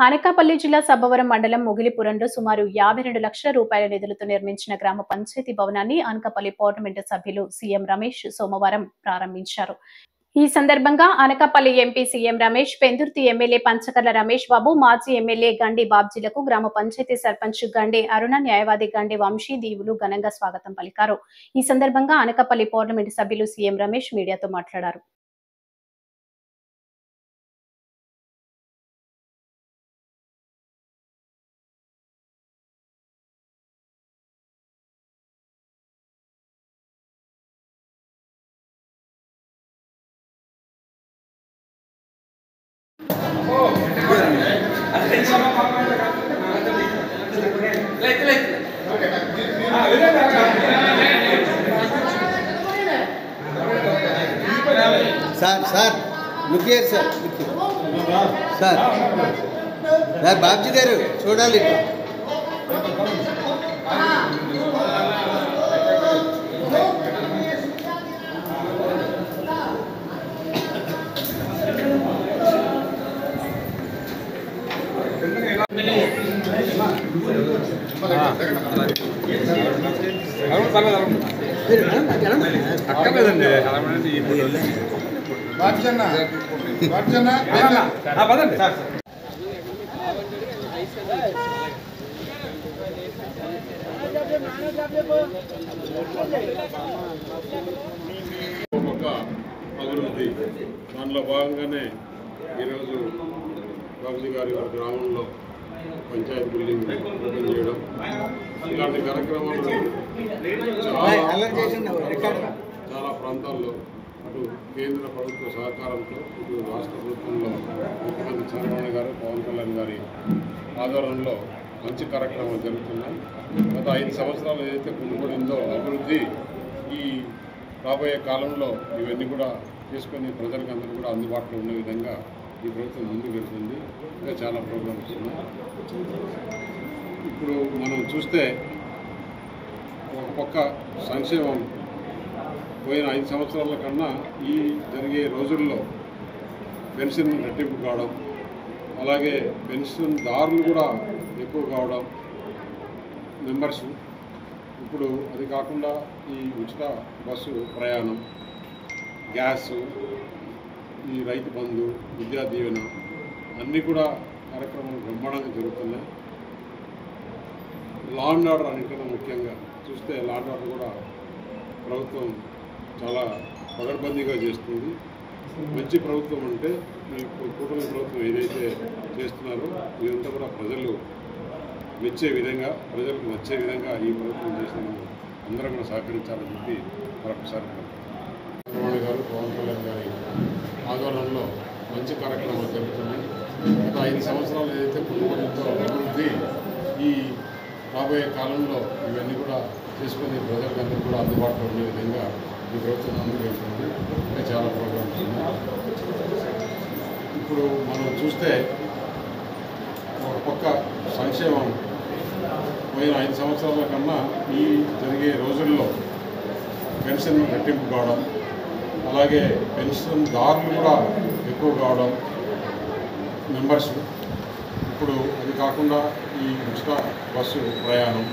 అనకాపల్లి జిల్లా సబ్బవరం మండలం మొగిలిపురంలో సుమారు 52 లక్షల రూపాయల నిధులతో నిర్మించిన గ్రామ పంచాయతీ భవనాన్ని అనకాపల్లి పార్లమెంటు సభ్యులు సీఎం రమేష్ సోమవారం ప్రారంభించారు. ఈ సందర్భంగా Anakapalli MP CM Ramesh, Pendurthi MLA Panchakarla Ramesh Babu, మాజీ ఎమ్మెల్యే గండి బాబ్జీలకు గ్రామ పంచాయతీ సర్పంచ్ గండి అరుణ, న్యాయవాది గండి వంశీ దీవులు ఘనంగా స్వాగతం పలికారు. ఈ సందర్భంగా అనకాపల్లి పార్లమెంటు సభ్యులు సీఎం రమేష్ మీడియాతో మాట్లాడారు. Sir look here sir sir sir Babji గారు చూడాలి. అక్కర్లేదండి అభివృద్ధి దానిలో భాగంగానే ఈరోజు బాబుజీ గారి గ్రామంలో పంచాయతీ బిల్డింగ్ ఓపెన్ చేయడం ఇలాంటి కార్యక్రమాలు చాలా ప్రాంతాల్లో అటు కేంద్ర ప్రభుత్వ సహకారంతో ఇటు రాష్ట్ర ప్రభుత్వంలో ముఖ్యమంత్రి చంద్రబాబు గారు, పవన్ కళ్యాణ్ గారి ఆధ్వర్యంలో మంచి కార్యక్రమాలు జరుగుతున్నాయి. గత 5 సంవత్సరాలు ఏదైతే కొనుగోడిందో అభివృద్ధి ఈ రాబోయే కాలంలో ఇవన్నీ కూడా చేసుకొని ప్రజలకు అందరూ కూడా అందుబాటులో ఉన్న విధంగా ఈ ప్రభుత్వం ముందుకు వెళ్తుంది. ఇంకా చాలా ప్రోగ్రామ్స్ ఉన్నాయి. ఇప్పుడు మనం చూస్తే ఒక పక్క సంక్షేమం పోయిన 5 సంవత్సరాల కన్నా ఈ జరిగే రోజుల్లో పెన్షన్ రెట్టింపు కావడం, అలాగే పెన్షన్దారులు కూడా ఎక్కువ కావడం, మెంబర్స్ ఇప్పుడు అది కాకుండా ఈ ఉచిత బస్సు ప్రయాణం, గ్యాసు, ఈ రైతు బంధు, విద్యా దీవెన అన్నీ కూడా కార్యక్రమాలు బ్రహ్మాండంగా జరుగుతున్నాయి. లా అండ్ ఆర్డర్ అన్నింటికన్నా ముఖ్యంగా చూస్తే లా అండ్ ఆర్డర్ కూడా ప్రభుత్వం చాలా పగడ్బందీగా చేస్తుంది. మంచి ప్రభుత్వం అంటే ఈ కూటమి ప్రభుత్వం ఏదైతే చేస్తున్నారో ఇదంతా కూడా ప్రజలు మెచ్చే విధంగా, ప్రజలకు నచ్చే విధంగా ఈ ప్రభుత్వం చేసిన అందరం కూడా సహకరించాలని చెప్పి మరొకసారి చంద్రబాబు గారు, పవన్ కళ్యాణ్ గారి ఆధ్వర్యంలో మంచి కార్యక్రమాలు జరుగుతున్నాయి. గత 5 సంవత్సరాలు ఏదైతే కొనుగోలుతో అభివృద్ధి ఈ రాబోయే కాలంలో ఇవన్నీ కూడా చేసుకుని ప్రజలందరూ కూడా అందుబాటులో ఉండే విధంగా ఈ ప్రభుత్వం ముందుకు వెళ్తుంది. ఇంకా చాలా ప్రోగ్రామ్స్ ఉన్నాయి. ఇప్పుడు మనం చూస్తే ఒక పక్క సంక్షేమం పోయిన 5 సంవత్సరాల కన్నా ఈ జరిగే రోజుల్లో పెన్షన్ రెట్టింపు కావడం, అలాగే పెన్షన్దారులు కూడా ఎక్కువ కావడం, మెంబర్స్ ఇప్పుడు అది కాకుండా ఈ ఉచిత బస్సు ప్రయాణం,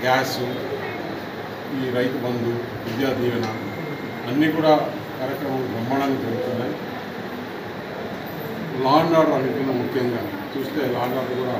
గ్యాసు, ఈ రైతు బంధు, విద్యా దీవెన అన్నీ కూడా కార్యక్రమాలు బ్రహ్మాండంగా జరుగుతున్నాయి. లా అండ్ ఆర్డర్ అన్నింటికన్నా ముఖ్యంగా చూస్తే లా అండ్ ఆర్డర్ కూడా